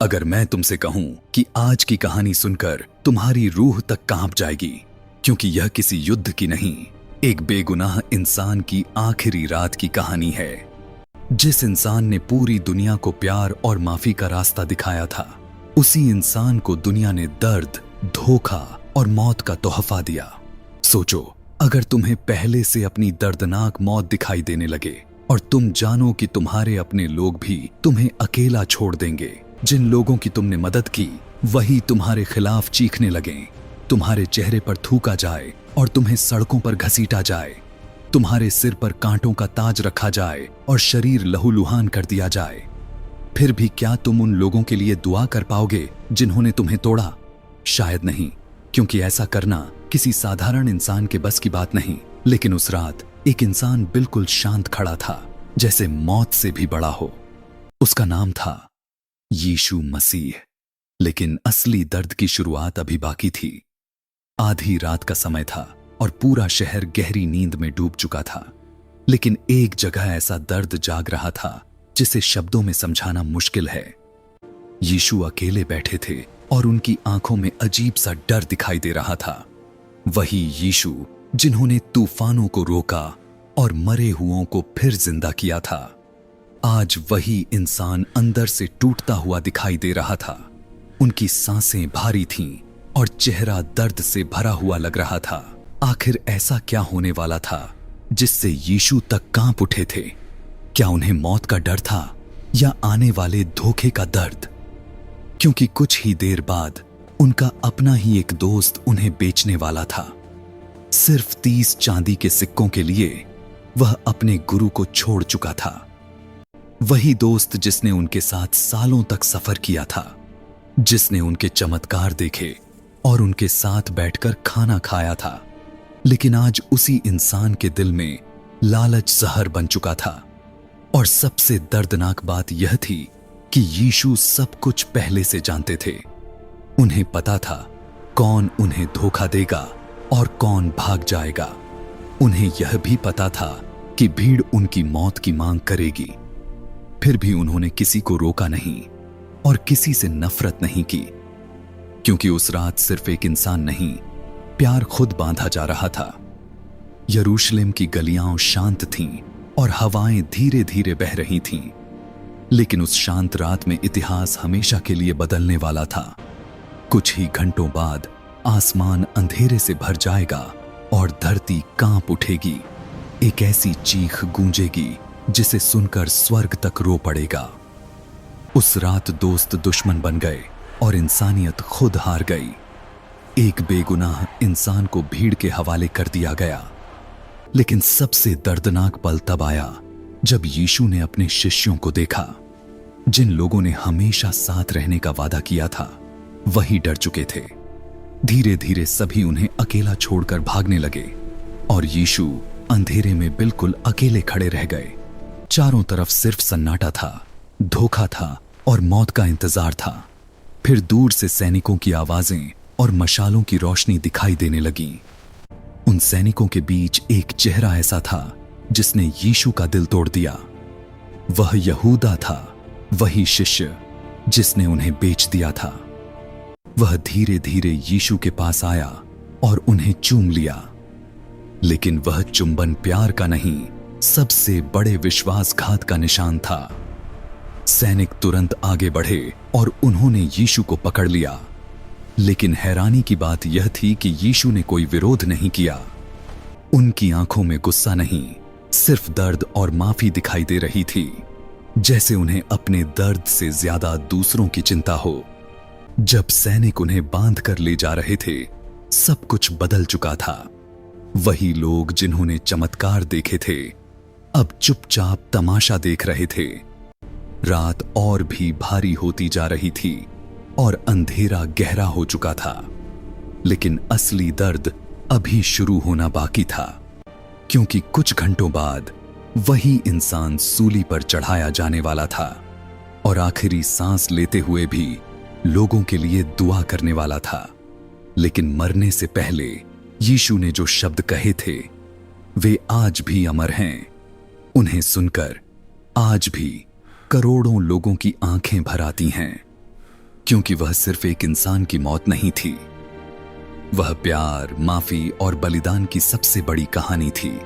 अगर मैं तुमसे कहूं कि आज की कहानी सुनकर तुम्हारी रूह तक कांप जाएगी, क्योंकि यह किसी युद्ध की नहीं, एक बेगुनाह इंसान की आखिरी रात की कहानी है। जिस इंसान ने पूरी दुनिया को प्यार और माफी का रास्ता दिखाया था, उसी इंसान को दुनिया ने दर्द, धोखा और मौत का तोहफा दिया। सोचो, अगर तुम्हें पहले से अपनी दर्दनाक मौत दिखाई देने लगे और तुम जानो कि तुम्हारे अपने लोग भी तुम्हें अकेला छोड़ देंगे, जिन लोगों की तुमने मदद की वही तुम्हारे खिलाफ चीखने लगें, तुम्हारे चेहरे पर थूका जाए और तुम्हें सड़कों पर घसीटा जाए, तुम्हारे सिर पर कांटों का ताज रखा जाए और शरीर लहूलुहान कर दिया जाए, फिर भी क्या तुम उन लोगों के लिए दुआ कर पाओगे जिन्होंने तुम्हें तोड़ा? शायद नहीं, क्योंकि ऐसा करना किसी साधारण इंसान के बस की बात नहीं। लेकिन उस रात एक इंसान बिल्कुल शांत खड़ा था, जैसे मौत से भी बड़ा हो। उसका नाम था यीशु मसीह। लेकिन असली दर्द की शुरुआत अभी बाकी थी। आधी रात का समय था और पूरा शहर गहरी नींद में डूब चुका था। लेकिन एक जगह ऐसा दर्द जाग रहा था जिसे शब्दों में समझाना मुश्किल है। यीशु अकेले बैठे थे और उनकी आंखों में अजीब सा डर दिखाई दे रहा था। वही यीशु जिन्होंने तूफानों को रोका और मरे हुओं को फिर जिंदा किया था, आज वही इंसान अंदर से टूटता हुआ दिखाई दे रहा था। उनकी सांसें भारी थीं और चेहरा दर्द से भरा हुआ लग रहा था। आखिर ऐसा क्या होने वाला था जिससे यीशु तक कांप उठे थे? क्या उन्हें मौत का डर था या आने वाले धोखे का दर्द? क्योंकि कुछ ही देर बाद उनका अपना ही एक दोस्त उन्हें बेचने वाला था। सिर्फ 30 चांदी के सिक्कों के लिए वह अपने गुरु को छोड़ चुका था। वही दोस्त जिसने उनके साथ सालों तक सफर किया था, जिसने उनके चमत्कार देखे और उनके साथ बैठकर खाना खाया था। लेकिन आज उसी इंसान के दिल में लालच जहर बन चुका था। और सबसे दर्दनाक बात यह थी कि यीशु सब कुछ पहले से जानते थे। उन्हें पता था कौन उन्हें धोखा देगा और कौन भाग जाएगा। उन्हें यह भी पता था कि भीड़ उनकी मौत की मांग करेगी। फिर भी उन्होंने किसी को रोका नहीं और किसी से नफरत नहीं की, क्योंकि उस रात सिर्फ एक इंसान नहीं, प्यार खुद बांधा जा रहा था। यरूशलेम की गलियां शांत थीं और हवाएं धीरे धीरे बह रही थीं। लेकिन उस शांत रात में इतिहास हमेशा के लिए बदलने वाला था। कुछ ही घंटों बाद आसमान अंधेरे से भर जाएगा और धरती कांप उठेगी। एक ऐसी चीख गूंजेगी जिसे सुनकर स्वर्ग तक रो पड़ेगा। उस रात दोस्त दुश्मन बन गए और इंसानियत खुद हार गई। एक बेगुनाह इंसान को भीड़ के हवाले कर दिया गया। लेकिन सबसे दर्दनाक पल तब आया जब यीशु ने अपने शिष्यों को देखा। जिन लोगों ने हमेशा साथ रहने का वादा किया था, वही डर चुके थे। धीरे धीरे सभी उन्हें अकेला छोड़कर भागने लगे और यीशु अंधेरे में बिल्कुल अकेले खड़े रह गए। चारों तरफ सिर्फ सन्नाटा था, धोखा था और मौत का इंतजार था। फिर दूर से सैनिकों की आवाजें और मशालों की रोशनी दिखाई देने लगी। उन सैनिकों के बीच एक चेहरा ऐसा था जिसने यीशु का दिल तोड़ दिया। वह यहूदा था, वही शिष्य जिसने उन्हें बेच दिया था। वह धीरे धीरे यीशु के पास आया और उन्हें चूम लिया। लेकिन वह चुंबन प्यार का नहीं, सबसे बड़े विश्वासघात का निशान था। सैनिक तुरंत आगे बढ़े और उन्होंने यीशु को पकड़ लिया। लेकिन हैरानी की बात यह थी कि यीशु ने कोई विरोध नहीं किया। उनकी आंखों में गुस्सा नहीं, सिर्फ दर्द और माफी दिखाई दे रही थी, जैसे उन्हें अपने दर्द से ज्यादा दूसरों की चिंता हो। जब सैनिक उन्हें बांध कर ले जा रहे थे, सब कुछ बदल चुका था। वही लोग जिन्होंने चमत्कार देखे थे, अब चुपचाप तमाशा देख रहे थे। रात और भी भारी होती जा रही थी और अंधेरा गहरा हो चुका था। लेकिन असली दर्द अभी शुरू होना बाकी था, क्योंकि कुछ घंटों बाद वही इंसान सूली पर चढ़ाया जाने वाला था और आखिरी सांस लेते हुए भी लोगों के लिए दुआ करने वाला था। लेकिन मरने से पहले यीशु ने जो शब्द कहे थे, वे आज भी अमर हैं। उन्हें सुनकर आज भी करोड़ों लोगों की आंखें भर आती हैं। क्योंकि वह सिर्फ एक इंसान की मौत नहीं थी, वह प्यार, माफी और बलिदान की सबसे बड़ी कहानी थी।